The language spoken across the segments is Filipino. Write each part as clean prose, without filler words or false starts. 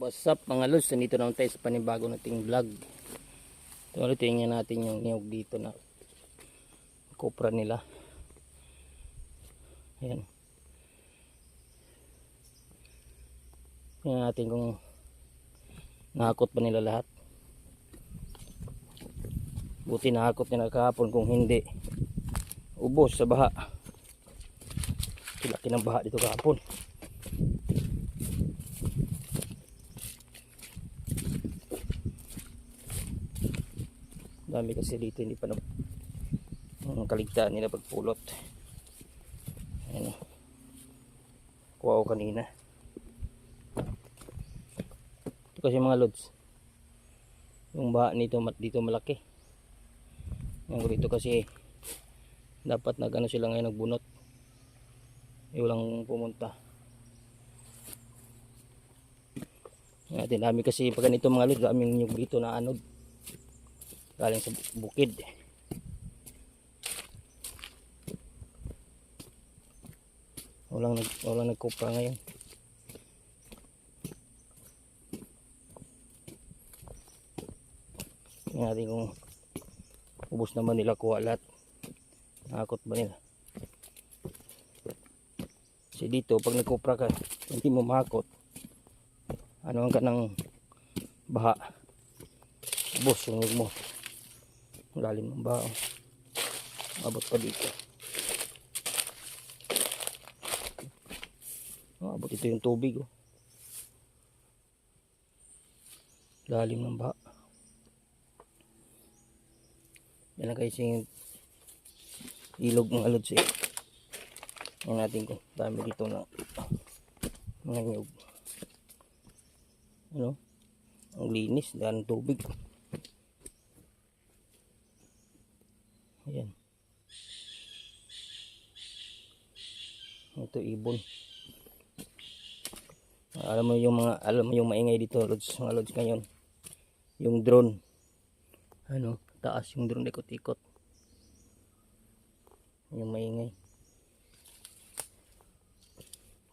What's up mga lods, nandito naman tayo sa panibago nating vlog. So ulit tingnan natin yung niyog dito na kopra nila. Ayan. Tingnan natin kung nakakot pa nila lahat. Buti nakakot nila kahapon, kung hindi ubos sa baha. Laki ng baha dito kahapon. Dami kasi dito, hindi pa na kaligtaan nila pagpulot. Ayan, kuha ko kanina. Ito kasi mga lods, yung baha dito malaki. Yung dito kasi dapat nagano sila ngayon, nagbunot. Walang pumunta. Ayan, dami kasi pag ganito mga lods, daming nyug dito na anod galing sa bukid. Walang nagkupra ngayon. Tingnan natin kung ubos naman nila, kuha lahat. Nakakot ba nila? Kasi dito pag nagkupra ka, hindi mo makakot, ano ka ng baha, ubos yung nyug mo. Lalim ng baho, abot pa dito. Abot ito yung tubig, oh. Lalim ng baha. Yan lang kasi ilog ng alods, eh. Yan natin kung dami dito na mga nyug. Ano, ang linis, dahil ng tubig. Ayan. Ito ibon. Alam mo yung maingay dito, lods, mga lods, ngayon. Yung drone. Ano, taas yung drone, ikot-ikot. Yung maingay.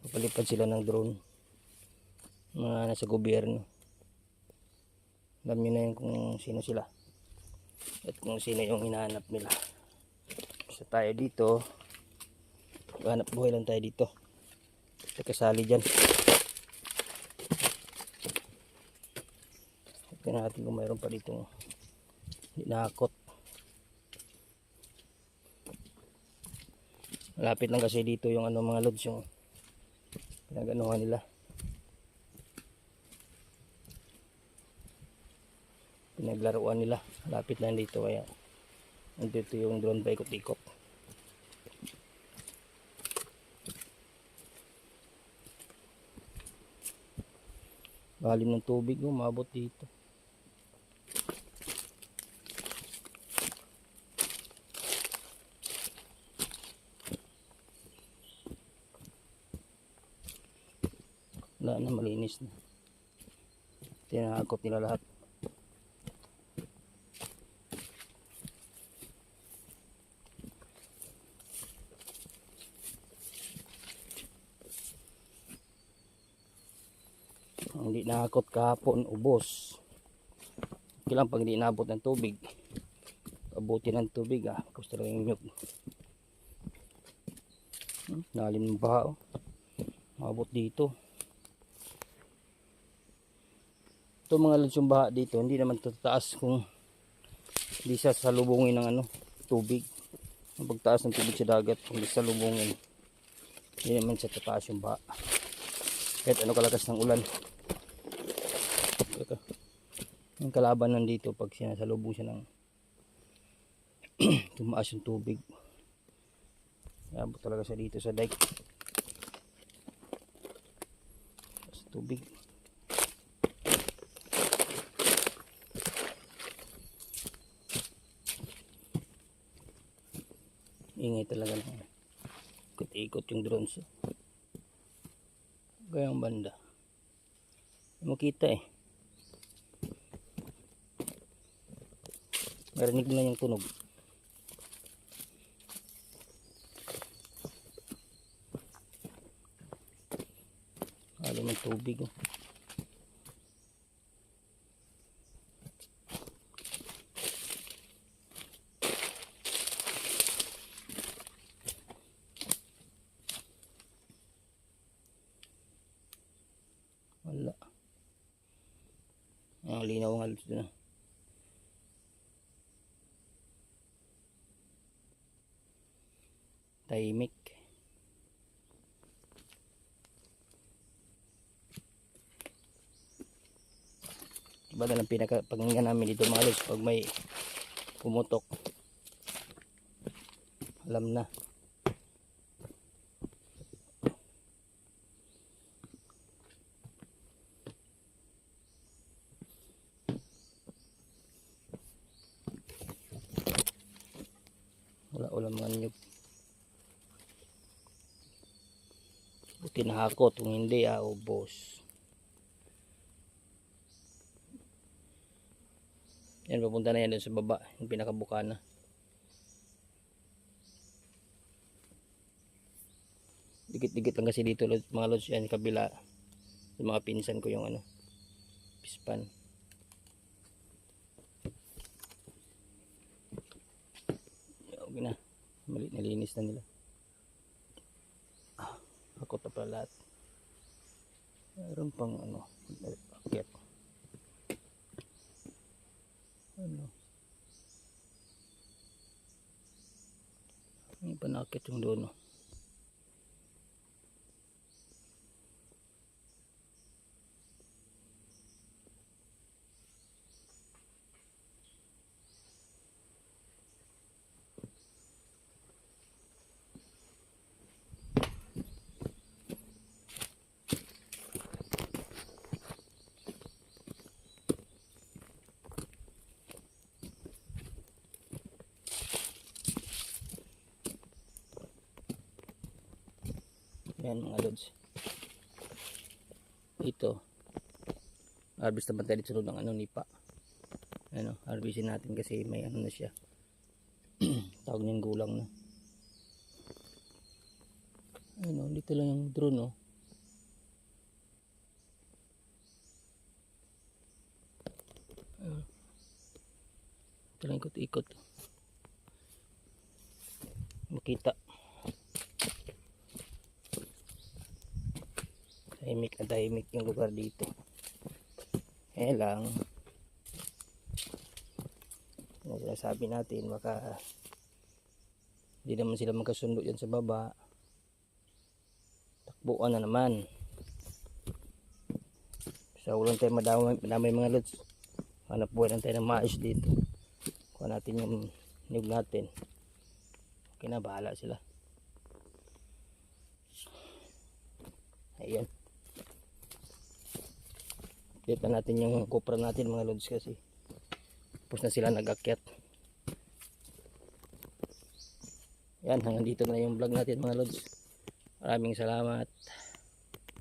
Papalipad sila ng drone. Mga nasa gobyerno. Alam nyo na yun kung sino sila. At kung sino yung hinahanap nila. So tayo dito, hanap buhay lang tayo dito. Kasali dyan. Tignan natin kung mayroon pa dito hinakot. Malapit lang kasi dito yung ano mga lods, yung pinaganuhan nila. Pinaglaruan nila. Malapit lang dito, kaya nandito yung drone ba ikot-ikot. Lalim ng tubig, umabot dito. Wala na, malinis na. Tinakot nila lahat. Hindi nakakot kahapon, ubos. Okay lang pag hindi naabot ng tubig. Abutin ng tubig, gusto lang yung nyug. Lalim ng baha, oh. Maabot dito. Ito mga lods, yung baha dito hindi naman tataas kung hindi siya salubungin ng ano, tubig. Ang pagtaas ng tubig sa dagat, kung hindi salubungin, hindi naman siya tataas yung baha. Kahit ano kalakas ng ulan. Yung kalaban nandito pag sinasalubong siya ng tumaas yung tubig. Abot talaga siya dito sa dike. Sa tubig. Ingay talaga ng ikot-ikot yung drones. Gayang banda. Makita eh. Marinig na yung tunog. Alam ng tubig, oh. Wala. Ang linaw nga dito na. Tahimik. Iba na lang pinakapakinggan namin dito mga lods pag may pumutok. Alam na. Wala mga nyug. Buti nahakot, kung hindi ubos. Yan, papunta na yan dun sa baba, yung pinakabukana. Dikit-dikit lang kasi dito mga lods, yan kabila sa mga pinsan ko yung pispan. Okay na, nalinis na nila. Ako na pala lahat. Mayroon pang akyat. May panakit yung doon. Yan mga lods. Ito. Harvest naman tayo dito ng nipa. Harvestin natin kasi may na siya. Tawag niyang gulang na. Dito lang yung drone Ito lang ikot-ikot. Makita. Tahimik na tahimik yung lugar dito. Lang yung sinasabi natin, baka hindi naman sila magkasundo yan sa baba, takbuan na naman. So walang tayo madamay mga lods. Hanap buhay lang tayo ng maayos dito. Kuha natin yung niyog natin. Okay na, bahala sila. Ayan, update na natin yung kupra natin mga lods kasi tapos na sila nag-akyat. Yan, hanggang dito na yung vlog natin mga lods. Maraming salamat.